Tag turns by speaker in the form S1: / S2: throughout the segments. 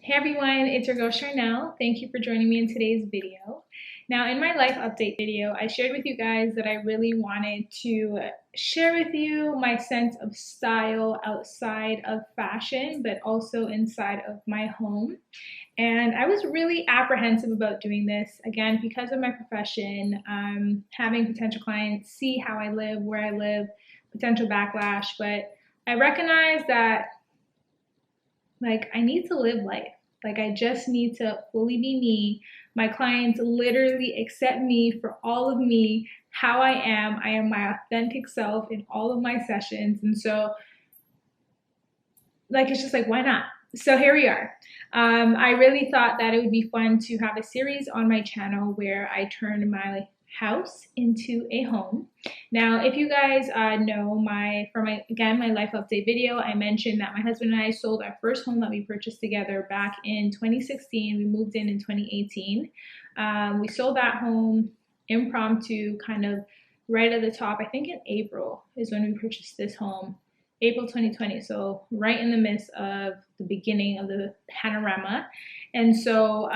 S1: Hey everyone, it's your girl Charnel. Thank you for joining me in today's video. Now, in my life update video, I shared with you guys that I really wanted to share with you my sense of style outside of fashion, but also inside of my home. And I was really apprehensive about doing this, again, because of my profession, having potential clients see how I live, where I live, potential backlash. But I recognize that I need to live life. I just need to fully be me. My clients literally accept me for all of me, how I am. I am my authentic self in all of my sessions. And so, it's just why not? So here we are. I really thought that it would be fun to have a series on my channel where I turn my house into a home. Now, if you guys know my life update video, I mentioned that my husband and I sold our first home that we purchased together back in 2016. We moved in 2018. We sold that home impromptu, kind of right at the top. I think in April is when we purchased this home. April 2020, so right in the midst of the beginning of the panorama. And so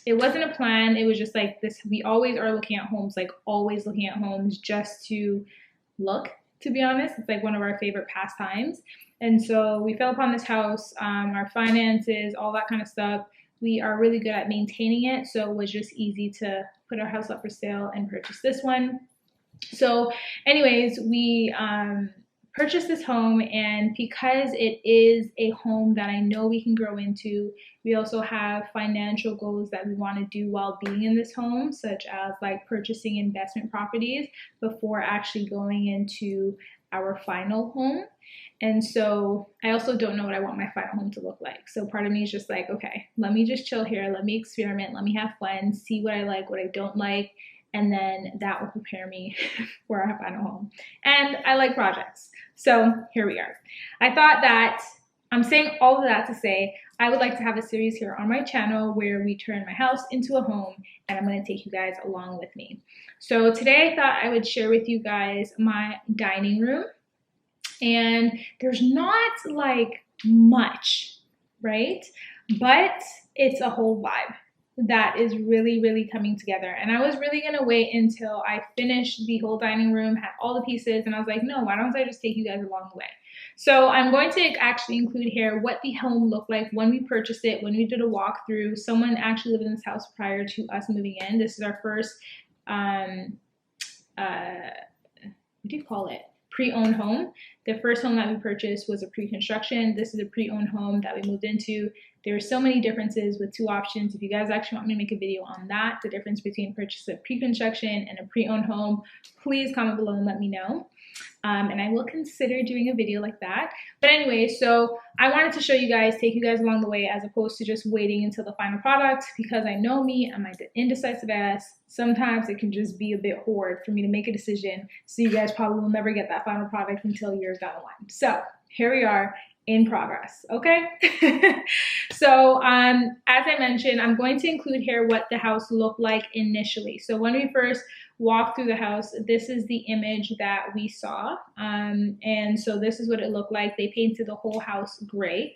S1: it wasn't a plan. It was just like this. We always are looking at homes, always looking at homes just to look, to be honest. It's one of our favorite pastimes. And so we fell upon this house, our finances, all that kind of stuff. We are really good at maintaining it. So it was just easy to put our house up for sale and purchase this one. So anyways, we purchased this home, and because it is a home that I know we can grow into, we also have financial goals that we want to do while being in this home, such as purchasing investment properties before actually going into our final home. And so I also don't know what I want my final home to look like. So part of me is just okay, let me just chill here, let me experiment, let me have fun, see what I like, what I don't like, and then that will prepare me for our final home. And I like projects. So here we are. I thought that, I'm saying all of that to say, I would like to have a series here on my channel where we turn my house into a home, and I'm gonna take you guys along with me. So today I thought I would share with you guys my dining room. And there's not much, right? But it's a whole vibe that is really, really coming together. And I was really gonna wait until I finished the whole dining room, had all the pieces, and I was like, no, why don't I just take you guys along the way? So I'm going to actually include here what the home looked like when we purchased it, when we did a walkthrough. Someone actually lived in this house prior to us moving in. This is our first, what do you call it? Pre-owned home. The first home that we purchased was a pre-construction. This is a pre-owned home that we moved into. There are so many differences with two options. If you guys actually want me to make a video on that, the difference between purchase of pre-construction and a pre-owned home, please comment below and let me know. And I will consider doing a video like that. But anyway, so I wanted to show you guys, take you guys along the way, as opposed to just waiting until the final product, because I know me, I'm an indecisive ass. Sometimes it can just be a bit hard for me to make a decision. So you guys probably will never get that final product until years down the line. So here we are, in progress, okay? So as I mentioned, I'm going to include here what the house looked like initially. So when we first walked through the house, this is the image that we saw. And so this is what it looked like. They painted the whole house gray,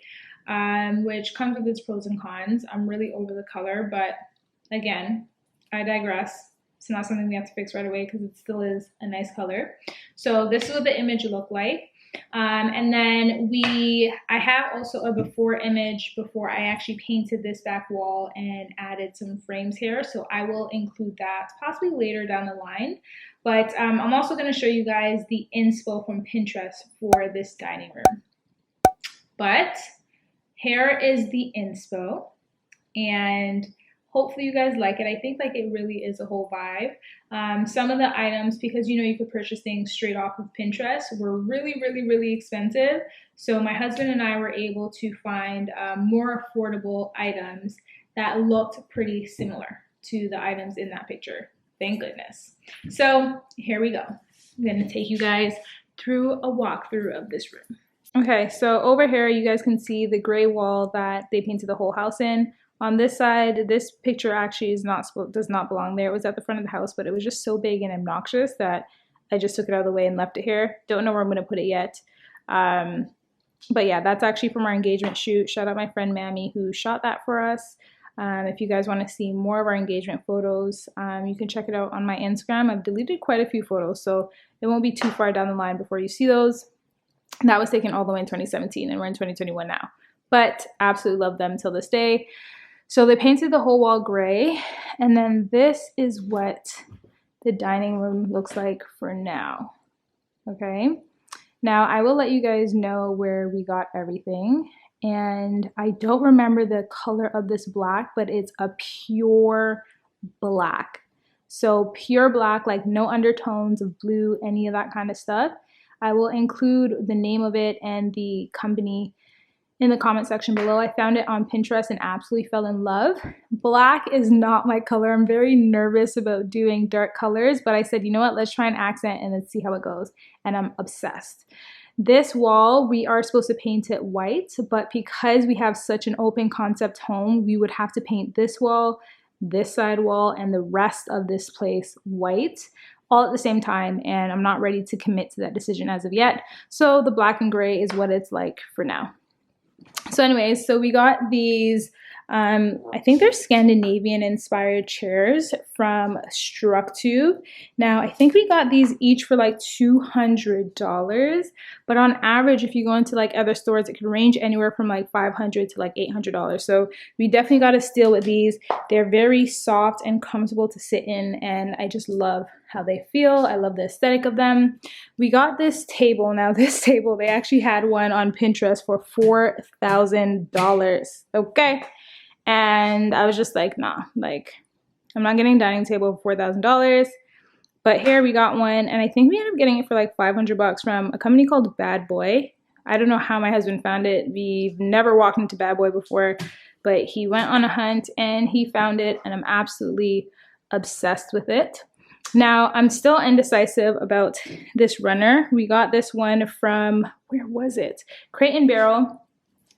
S1: which comes with its pros and cons. I'm really over the color, but again, I digress. It's not something we have to fix right away because it still is a nice color. So this is what the image looked like. And then I have also a before image before I actually painted this back wall and added some frames here. So I will include that possibly later down the line. But I'm also going to show you guys the inspo from Pinterest for this dining room. But here is the inspo, and hopefully you guys like it. I think it really is a whole vibe. Some of the items, because you could purchase things straight off of Pinterest, were really, really, really expensive. So my husband and I were able to find more affordable items that looked pretty similar to the items in that picture. Thank goodness. So here we go. I'm gonna take you guys through a walkthrough of this room. Okay, so over here you guys can see the gray wall that they painted the whole house in. On this side, this picture actually does not belong there. It was at the front of the house, but it was just so big and obnoxious that I just took it out of the way and left it here. Don't know where I'm going to put it yet. But yeah, that's actually from our engagement shoot. Shout out my friend Mammy who shot that for us. If you guys want to see more of our engagement photos, you can check it out on my Instagram. I've deleted quite a few photos, so it won't be too far down the line before you see those. That was taken all the way in 2017, and we're in 2021 now. But absolutely love them till this day. So they painted the whole wall gray, and then this is what the dining room looks like for now. Okay. Now I will let you guys know where we got everything. And I don't remember the color of this black, but it's a pure black. So pure black, like no undertones of blue, any of that kind of stuff. I will include the name of it and the company in the comment section below. I found it on Pinterest and absolutely fell in love. Black is not my color. I'm very nervous about doing dark colors, but I said, you know what, let's try an accent and let's see how it goes. And I'm obsessed. This wall, we are supposed to paint it white, but because we have such an open concept home, we would have to paint this wall, this side wall, and the rest of this place white all at the same time. And I'm not ready to commit to that decision as of yet. So the black and gray is what it's like for now. So anyways, so we got these, I think they're Scandinavian inspired chairs from Structube. Now, I think we got these each for like $200, but on average, if you go into like other stores, it can range anywhere from like $500 to like $800. So we definitely got a steal with these. They're very soft and comfortable to sit in, and I just love how they feel. I love the aesthetic of them. We got this table. Now this table, they actually had one on Pinterest for $4,000. Okay. And I was just like, nah, like I'm not getting a dining table for $4,000. But here we got one, and I think we ended up getting it for like $500 from a company called Bad Boy. I don't know how my husband found it. We've never walked into Bad Boy before, but he went on a hunt and he found it, and I'm absolutely obsessed with it. Now, I'm still indecisive about this runner. We got this one from, where was it? Crate and Barrel.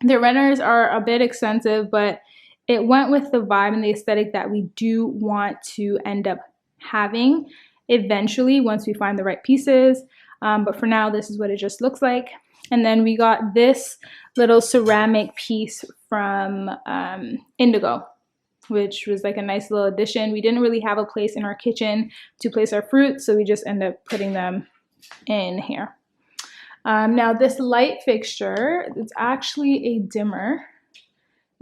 S1: The runners are a bit expensive, but it went with the vibe and the aesthetic that we do want to end up having eventually once we find the right pieces. But for now, this is what it just looks like. And then we got this little ceramic piece from Indigo, which was like a nice little addition. We didn't really have a place in our kitchen to place our fruit, so we just end up putting them in here. Now this light fixture, it's actually a dimmer.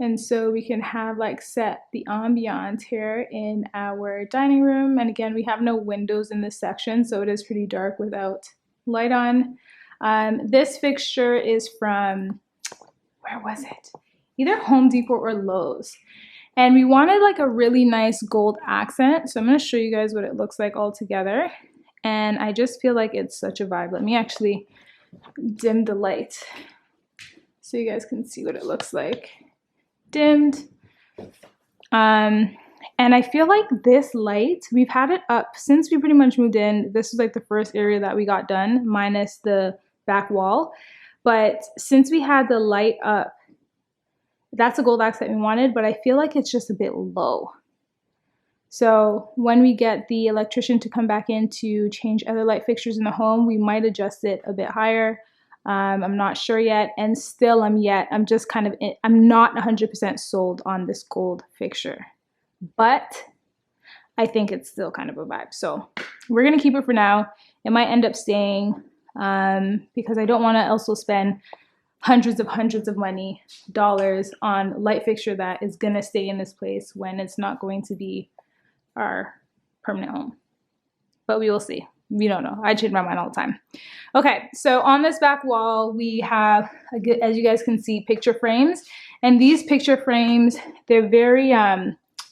S1: And so we can have like set the ambiance here in our dining room. And again, we have no windows in this section, so it is pretty dark without light on. This fixture is from, where was it? Either Home Depot or Lowe's. And we wanted like a really nice gold accent. So I'm gonna show you guys what it looks like all together. And I just feel like it's such a vibe. Let me actually dim the light so you guys can see what it looks like. Dimmed. And I feel like this light, we've had it up since we pretty much moved in. This was like the first area that we got done, minus the back wall. But since we had the light up, that's a gold accent we wanted, but I feel like it's just a bit low. So when we get the electrician to come back in to change other light fixtures in the home, we might adjust it a bit higher. I'm not sure yet, and still I'm just kind of, I'm not 100% sold on this gold fixture, but I think it's still kind of a vibe. So we're gonna keep it for now. It might end up staying because I don't want to also spend hundreds of dollars on light fixture that is gonna stay in this place when it's not going to be our permanent home. But we will see. We don't know. I change my mind all the time. Okay, so on this back wall, we have, as you guys can see, picture frames. And these picture frames, they're very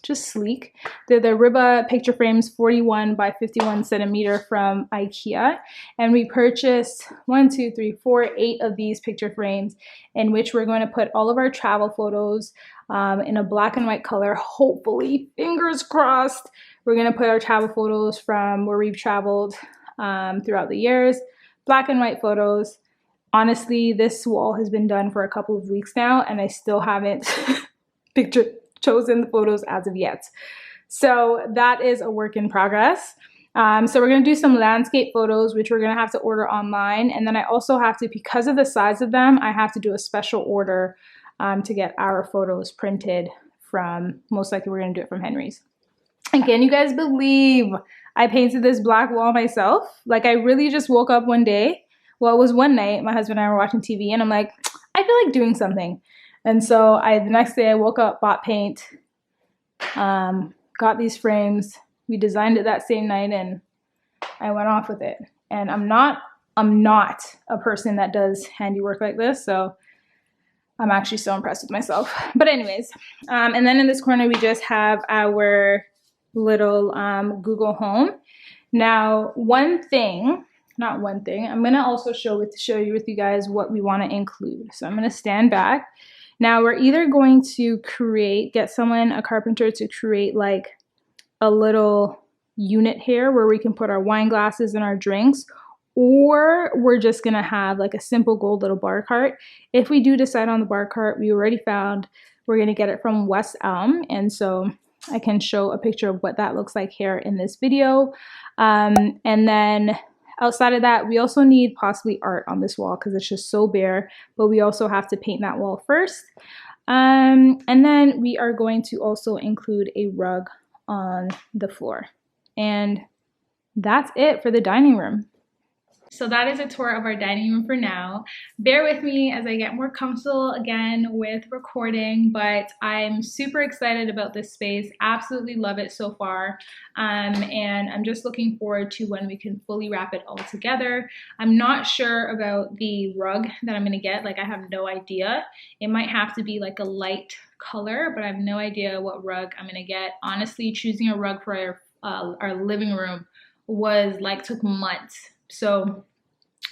S1: just sleek. They're the Riba picture frames, 41 by 51 centimeter from IKEA. And we purchased 8 of these picture frames, in which we're going to put all of our travel photos in a black and white color. Hopefully, fingers crossed, we're going to put our travel photos from where we've traveled throughout the years. Black and white photos. Honestly, this wall has been done for a couple of weeks now, and I still haven't chosen the photos as of yet. So that is a work in progress. So we're gonna do some landscape photos, which we're gonna have to order online. And then I also have to, because of the size of them, I have to do a special order to get our photos printed from, most likely we're gonna do it from Henry's. And can you guys believe I painted this black wall myself? Like, I really just woke up one day. Well, it was one night, my husband and I were watching TV, and I'm like, I feel like doing something. And so the next day I woke up, bought paint, got these frames. We designed it that same night, and I went off with it. And I'm not a person that does handiwork like this, so I'm actually so impressed with myself. But anyways, and then in this corner we just have our little Google Home. Now, I'm gonna also show you with you guys what we want to include. So I'm gonna stand back. Now we're either going to get a carpenter to create like a little unit here where we can put our wine glasses and our drinks, or we're just gonna have like a simple gold little bar cart. If we do decide on the bar cart, we already found we're gonna get it from West Elm, and so I can show a picture of what that looks like here in this video. And then outside of that, we also need possibly art on this wall because it's just so bare, but we also have to paint that wall first. And then we are going to also include a rug on the floor. And that's it for the dining room. So that is a tour of our dining room for now. Bear with me as I get more comfortable again with recording, but I'm super excited about this space. Absolutely love it so far. And I'm just looking forward to when we can fully wrap it all together. I'm not sure about the rug that I'm gonna get. Like, I have no idea. It might have to be like a light color, but I have no idea what rug I'm gonna get. Honestly, choosing a rug for our living room took months. So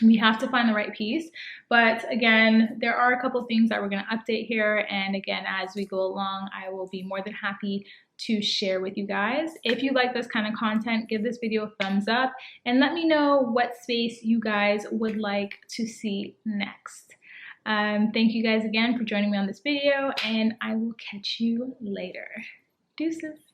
S1: we have to find the right piece. But again, there are a couple things that we're going to update here. And again, as we go along, I will be more than happy to share with you guys. If you like this kind of content, give this video a thumbs up and let me know what space you guys would like to see next. Thank you guys again for joining me on this video, and I will catch you later. Deuces.